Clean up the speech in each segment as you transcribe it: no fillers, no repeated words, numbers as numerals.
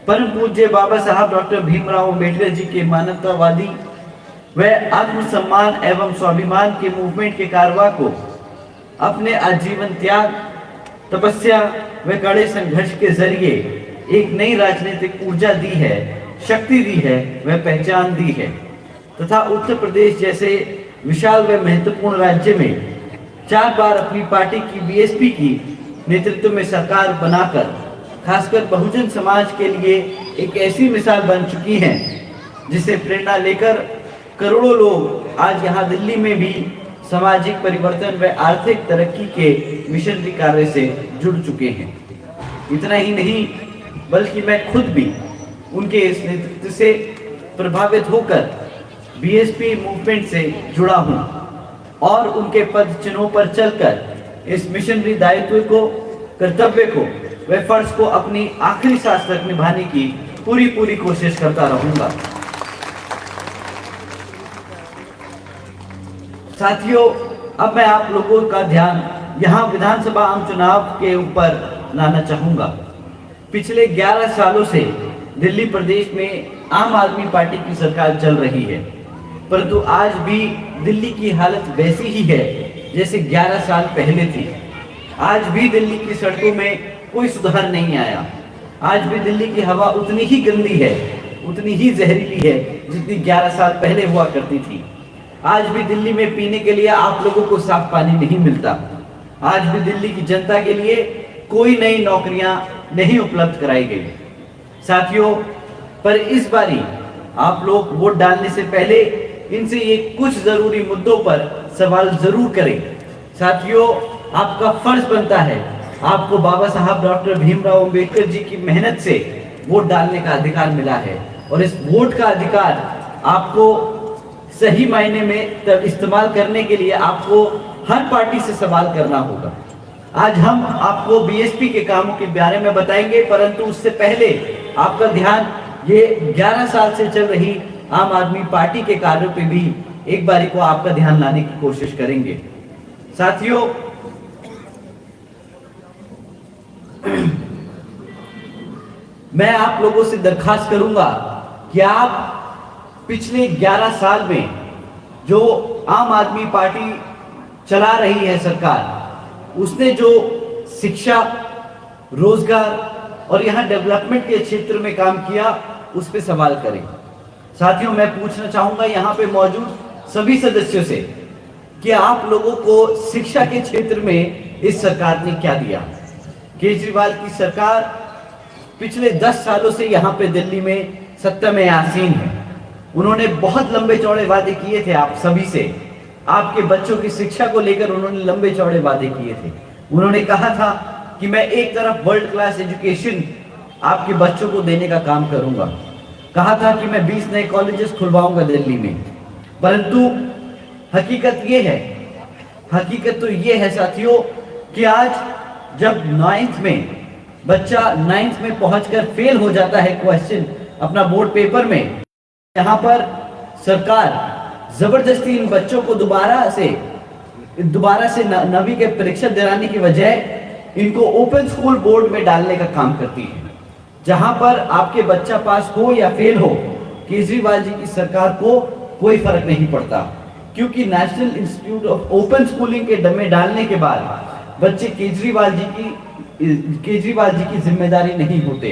परम पूज्य बाबा साहब डॉक्टर भीमराव अम्बेडकर जी के मानवतावादी व आत्मसम्मान एवं स्वाभिमान के मूवमेंट के कारवा को अपने आजीवन त्याग, तपस्या व कड़े संघर्ष के जरिए एक नई राजनीतिक ऊर्जा दी है, शक्ति दी है व पहचान दी है तथा उत्तर प्रदेश जैसे विशाल व महत्वपूर्ण राज्य में 4 बार अपनी पार्टी की बीएसपी की नेतृत्व में सरकार बनाकर खासकर बहुजन समाज के लिए एक ऐसी मिसाल बन चुकी है जिसे प्रेरणा लेकर करोड़ों लोग आज यहाँ दिल्ली में भी सामाजिक परिवर्तन व आर्थिक तरक्की के मिशनरी कार्य से जुड़ चुके हैं। इतना ही नहीं बल्कि मैं खुद भी उनके इस नेतृत्व से प्रभावित होकर बीएसपी मूवमेंट से जुड़ा हूं और उनके पद चिन्हों पर चलकर इस मिशनरी दायित्व को, कर्तव्य को व फर्ज को अपनी आखिरी सांस तक निभाने की पूरी कोशिश करता रहूंगा। साथियों, अब मैं आप लोगों का ध्यान यहाँ विधानसभा आम चुनाव के ऊपर लाना चाहूंगा। पिछले 11 सालों से दिल्ली प्रदेश में आम आदमी पार्टी की सरकार चल रही है, परंतु आज भी दिल्ली की हालत वैसी ही है जैसे 11 साल पहले थी। आज भी दिल्ली की सड़कों में कोई सुधार नहीं आया। आज भी दिल्ली की हवा उतनी ही गंदी है, उतनी ही जहरीली है जितनी 11 साल पहले हुआ करती थी। आज भी दिल्ली में पीने के लिए आप लोगों को साफ पानी नहीं मिलता। आज भी दिल्ली की जनता के लिए कोई नई नौकरियां नहीं उपलब्ध कराई गई। साथियों, पर इस बारी आप लोग वोट डालने से पहले इनसे ये कुछ जरूरी मुद्दों पर सवाल जरूर करें। साथियों, आपका फर्ज बनता है, आपको बाबा साहब डॉक्टर भीमराव अम्बेडकर जी की मेहनत से वोट डालने का अधिकार मिला है और इस वोट का अधिकार आपको सही मायने में तब इस्तेमाल करने के लिए आपको हर पार्टी से सवाल करना होगा। आज हम आपको बीएसपी के कामों के बारे में बताएंगे, परंतु उससे पहले आपका ध्यान ये 11 साल से चल रही आम आदमी पार्टी के कार्यों पे भी एक बारी को आपका ध्यान लाने की कोशिश करेंगे। साथियों, मैं आप लोगों से दरखास्त करूंगा कि आप पिछले 11 साल में जो आम आदमी पार्टी चला रही है सरकार, उसने जो शिक्षा, रोजगार और यहाँ डेवलपमेंट के क्षेत्र में काम किया उस पर सवाल करें। साथियों, मैं पूछना चाहूंगा यहाँ पे मौजूद सभी सदस्यों से कि आप लोगों को शिक्षा के क्षेत्र में इस सरकार ने क्या दिया। केजरीवाल की सरकार पिछले 10 सालों से यहाँ पे दिल्ली में सत्ता में आसीन है। उन्होंने बहुत लंबे चौड़े वादे किए थे आप सभी से। आपके बच्चों की शिक्षा को लेकर उन्होंने लंबे चौड़े वादे किए थे। उन्होंने कहा था कि मैं एक तरफ वर्ल्ड क्लास एजुकेशन आपके बच्चों को देने का काम करूंगा, कहा था कि मैं 20 नए कॉलेजेस खुलवाऊंगा दिल्ली में। परंतु हकीकत तो ये है साथियों कि आज जब 9th में बच्चा 9th में पहुंचकर फेल हो जाता है क्वेश्चन अपना बोर्ड पेपर में, यहाँ पर सरकार जबरदस्ती इन बच्चों को दोबारा से 9वीं के परीक्षा दिलाने की बजाय इनको ओपन स्कूल बोर्ड में डालने का काम करती है, जहां पर आपके बच्चा पास हो या फेल हो, केजरीवाल जी की सरकार को कोई फर्क नहीं पड़ता, क्योंकि national institute of open schooling के डमे डालने के बाद बच्चे केजरीवाल जी की जिम्मेदारी नहीं होते।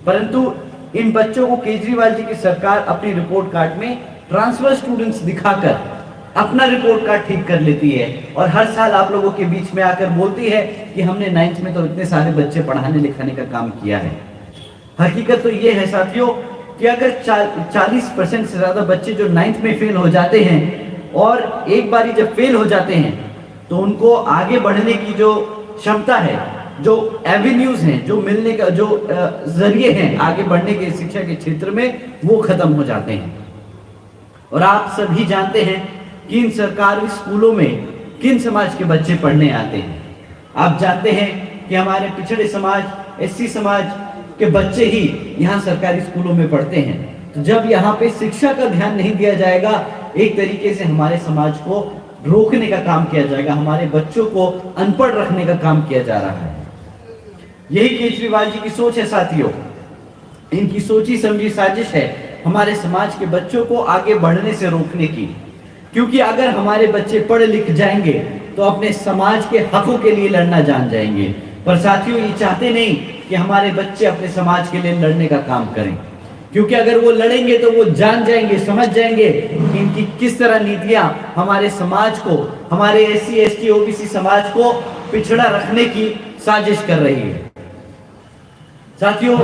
परंतु इन बच्चों को केजरीवाल जी की सरकार अपनी रिपोर्ट कार्ड में ट्रांसफर स्टूडेंट्स दिखाकर अपना रिपोर्ट कार्ड ठीक कर लेती है और हर साल आप लोगों के बीच में आकर बोलती है कि हमने 9th में तो इतने सारे बच्चे पढ़ाने लिखाने का काम किया है। हकीकत तो ये है साथियों कि अगर 40% से ज्यादा बच्चे जो 9th में फेल हो जाते हैं और एक बारी जब फेल हो जाते हैं तो उनको आगे बढ़ने की जो क्षमता है, जो एवेन्यूज हैं, जो मिलने का जो जरिए हैं आगे बढ़ने के शिक्षा के क्षेत्र में, वो खत्म हो जाते हैं। और आप सभी जानते हैं कि इन सरकारी स्कूलों में किन समाज के बच्चे पढ़ने आते हैं। आप जानते हैं कि हमारे पिछड़े समाज, एससी समाज के बच्चे ही यहाँ सरकारी स्कूलों में पढ़ते हैं। तो जब यहाँ पे शिक्षा का ध्यान नहीं दिया जाएगा, एक तरीके से हमारे समाज को रोकने का काम किया जाएगा, हमारे बच्चों को अनपढ़ रखने का काम किया जा रहा है। यही केजरीवाल जी की सोच है साथियों। इनकी सोची समझी साजिश है हमारे समाज के बच्चों को आगे बढ़ने से रोकने की। क्योंकि अगर हमारे बच्चे पढ़ लिख जाएंगे तो अपने समाज के हकों के लिए लड़ना जान जाएंगे। पर साथियों, ये चाहते नहीं कि हमारे बच्चे अपने समाज के लिए लड़ने का काम करें, क्योंकि अगर वो लड़ेंगे तो वो जान जाएंगे, समझ जाएंगे कि इनकी किस तरह नीतियां हमारे समाज को, हमारे SC ST OBC समाज को पिछड़ा रखने की साजिश कर रही है। साथियों,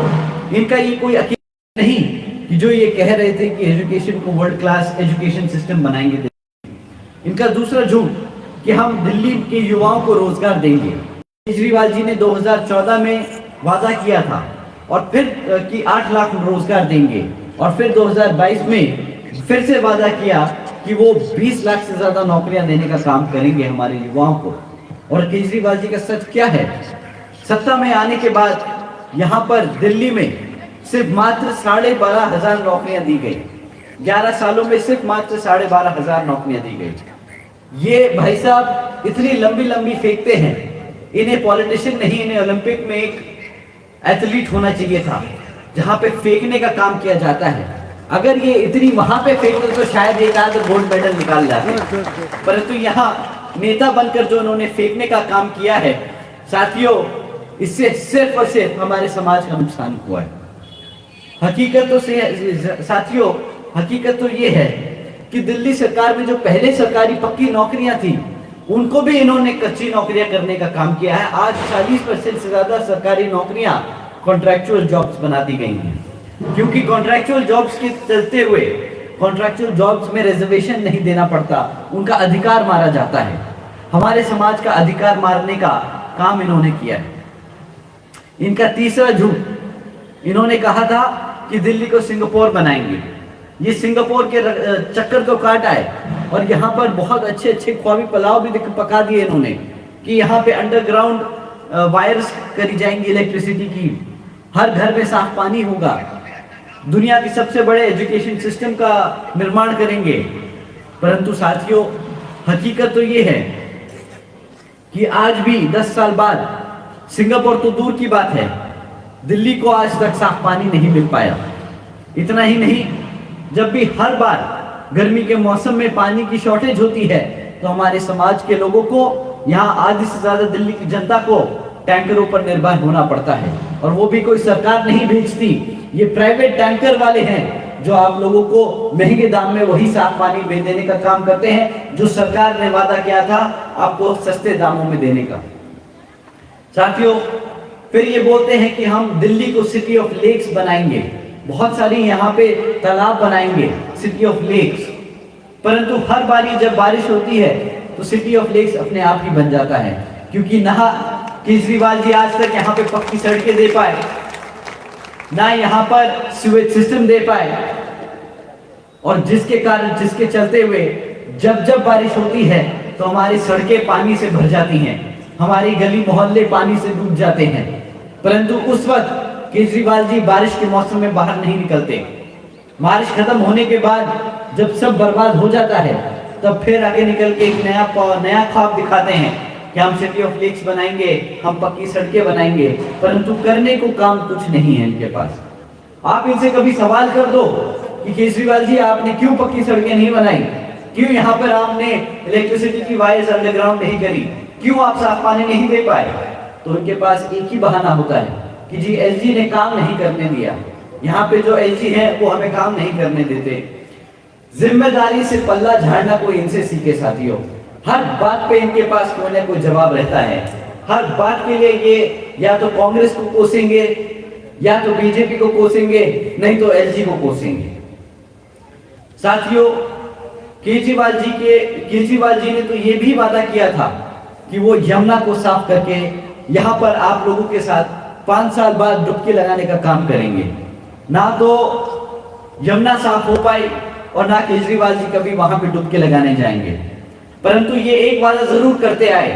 इनका ये कोई अकेला नहीं कि जो ये कह रहे थे कि एजुकेशन को वर्ल्ड क्लास एजुकेशन सिस्टम बनाएंगे। इनका दूसरा झूठ कि हम दिल्ली के युवाओं को रोजगार देंगे। केजरीवाल जी ने 2014 में वादा किया था और फिर कि 8 लाख रोजगार देंगे, और फिर 2022 में फिर से वादा किया कि वो 20 लाख से ज्यादा नौकरियां देने का काम करेंगे हमारे युवाओं को। और केजरीवाल जी का सच क्या है? सत्ता में आने के बाद यहाँ पर दिल्ली में सिर्फ मात्र 12,500 नौकरियां दी गई। 11 सालों में सिर्फ मात्र 12,500 नौकरियां दी गई। ये भाई साहब इतनी लंबी लंबी फेंकते हैं, इन्हें पॉलिटिशियन नहीं, इन्हें ओलंपिक में एक एथलीट होना चाहिए था जहां पे फेंकने का काम किया जाता है। अगर ये इतनी वहां पे फेंकते तो शायद एक आध गोल्ड मेडल निकाल जाते, परंतु यहाँ नेता बनकर जो उन्होंने फेंकने का काम किया है, साथियों, इससे सिर्फ और सिर्फ हमारे समाज का नुकसान हुआ है। हकीकत तो साथियों, हकीकत तो ये है कि दिल्ली सरकार में जो पहले सरकारी पक्की नौकरियां थी, उनको भी इन्होंने कच्ची नौकरियां करने का काम किया है। आज 40% से ज्यादा सरकारी नौकरियां कॉन्ट्रैक्चुअल जॉब्स बना दी गई हैं, क्योंकि कॉन्ट्रैक्चुअल जॉब्स के चलते हुए कॉन्ट्रैक्चुअल जॉब्स में रिजर्वेशन नहीं देना पड़ता, उनका अधिकार मारा जाता है। हमारे समाज का अधिकार मारने का काम इन्होंने किया है। इनका तीसरा झूठ, इन्होंने कहा था कि दिल्ली को सिंगापुर बनाएंगे। ये सिंगापुर के चक्कर को काट आए और यहाँ पर बहुत अच्छे अच्छे ख्वाबी पुलाव भी पका दिए इन्होंने कि यहाँ पे अंडरग्राउंड वायर्स करी जाएंगी इलेक्ट्रिसिटी की, हर घर में साफ पानी होगा, दुनिया के सबसे बड़े एजुकेशन सिस्टम का निर्माण करेंगे। परंतु साथियों, हकीकत तो ये है कि आज भी 10 साल बाद सिंगापुर तो दूर की बात है, दिल्ली को आज तक साफ पानी नहीं मिल पाया। इतना ही नहीं, जब भी हर बार गर्मी के मौसम में पानी की शॉर्टेज होती है तो हमारे समाज के लोगों को, यहाँ आधी से ज्यादा दिल्ली की जनता को टैंकरों पर निर्भर होना पड़ता है। और वो भी कोई सरकार नहीं भेजती, ये प्राइवेट टैंकर वाले हैं जो आप लोगों को महंगे दाम में वही साफ पानी भेज देने का काम करते हैं जो सरकार ने वादा किया था आपको सस्ते दामों में देने का। साथियों, फिर ये बोलते हैं कि हम दिल्ली को सिटी ऑफ लेक्स बनाएंगे, बहुत सारी यहाँ पे तालाब बनाएंगे, सिटी ऑफ लेक्स। परंतु हर बारी जब बारिश होती है तो सिटी ऑफ लेक्स अपने आप ही बन जाता है, क्योंकि ना केजरीवाल जी आज तक यहाँ पे पक्की सड़कें दे पाए, ना यहाँ पर सीवेज सिस्टम दे पाए, और जिसके चलते हुए जब जब बारिश होती है तो हमारी सड़कें पानी से भर जाती हैं, हमारी गली मोहल्ले पानी से डूब जाते हैं। परंतु उस वक्त केजरीवाल जी बारिश के मौसम में बाहर नहीं निकलते। बारिश खत्म होने के बाद जब सब बर्बाद हो जाता है तब फिर आगे निकल के एक नया ख्वाब दिखाते हैं कि हम सिटी ऑफ लेक्स बनाएंगे, हम पक्की सड़कें बनाएंगे, परंतु करने को काम कुछ नहीं है इनके पास। आप इनसे कभी सवाल कर दो कि केजरीवाल जी आपने क्यों पक्की सड़कें नहीं बनाई, क्यों यहाँ पर आपने इलेक्ट्रिसिटी की वायर्स अंडरग्राउंड नहीं करी, क्यों आप साफ पानी नहीं दे पाए, तो उनके पास एक ही बहाना होता है कि जी एलजी ने काम नहीं करने दिया। यहाँ पे जो एलजी है वो हमें काम नहीं करने देते। जिम्मेदारी से पल्ला झाड़ना कोई इनसे सीखे साथियों। हर बात पे इनके पास कोई ना कोई जवाब रहता है। हर बात के लिए ये या तो कांग्रेस को कोसेंगे, या तो बीजेपी को कोसेंगे, नहीं तो एलजी को कोसेंगे। साथियों, केजरीवाल जी ने तो ये भी वादा किया था कि वो यमुना को साफ करके यहाँ पर आप लोगों के साथ 5 साल बाद डुबकी लगाने का काम करेंगे। ना तो यमुना साफ हो पाई और ना केजरीवाल जी कभी वहां पे डुबकी लगाने जाएंगे। परंतु ये एक वादा जरूर करते आए,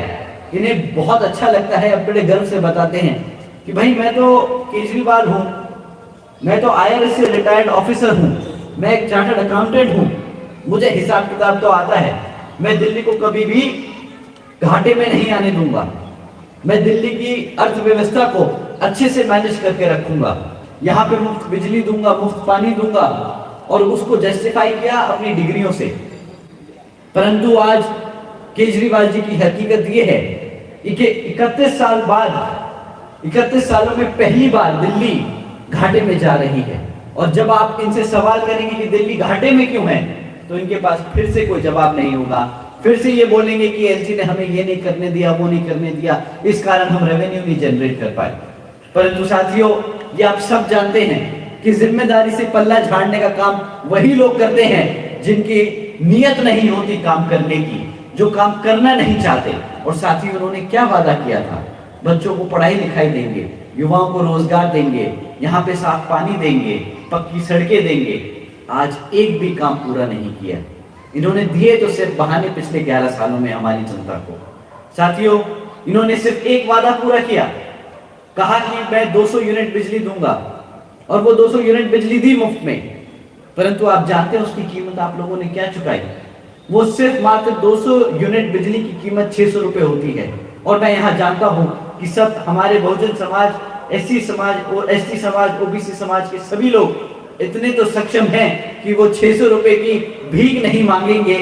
इन्हें बहुत अच्छा लगता है, अब बड़े गर्व से बताते हैं कि भाई मैं तो केजरीवाल हूँ, मैं तो IRS से रिटायर्ड ऑफिसर हूँ, मैं एक चार्टर्ड अकाउंटेंट हूँ, मुझे हिसाब किताब तो आता है, मैं दिल्ली को कभी भी घाटे में नहीं आने दूंगा, मैं दिल्ली की अर्थव्यवस्था को अच्छे से मैनेज करके रखूंगा। यहाँ पे मुफ्त बिजली दूंगा, मुफ्त पानी दूंगा, और उसको जस्टिफाई किया अपनी डिग्रियों से। परंतु आज केजरीवाल जी की हकीकत ये है कि 31 साल बाद, 31 सालों में पहली बार दिल्ली घाटे में जा रही है। और जब आप इनसे सवाल करेंगे कि दिल्ली घाटे में क्यों है, तो इनके पास फिर से कोई जवाब नहीं होगा। फिर से ये बोलेंगे कि एलजी ने हमें ये नहीं करने दिया, वो नहीं करने दिया, इस कारण हम रेवेन्यू नहीं जनरेट कर पाए। परंतु साथियों, ये आप सब जानते हैं कि जिम्मेदारी से पल्ला झाड़ने का काम वही लोग करते हैं जिनकी नियत नहीं होती काम करने की, जो काम करना नहीं चाहते। और साथ ही उन्होंने क्या वादा किया था, बच्चों को पढ़ाई लिखाई देंगे, युवाओं को रोजगार देंगे, यहाँ पे साफ पानी देंगे, पक्की सड़कें देंगे। आज एक भी काम पूरा नहीं किया। इन्होंने दिए तो सिर्फ बहाने पिछले 11 सालों में हमारी जनता को। साथियों, इन्होंने सिर्फ एक वादा पूरा किया, कहा कि मैं 200 यूनिट बिजली दूंगा, और वो 200 यूनिट बिजली दी मुफ्त में। परंतु आप जानते हैं उसकी कीमत आप लोगों ने क्या चुकाई? वो सिर्फ मात्र 200 यूनिट बिजली की कीमत 600 रुपए होती है। और मैं यहाँ जानता हूँ कि सब हमारे बहुजन समाज, एससी समाज और एसटी समाज, ओबीसी समाज के सभी लोग इतने तो सक्षम हैं कि वो 600 रुपए की भीख नहीं मांगेंगे।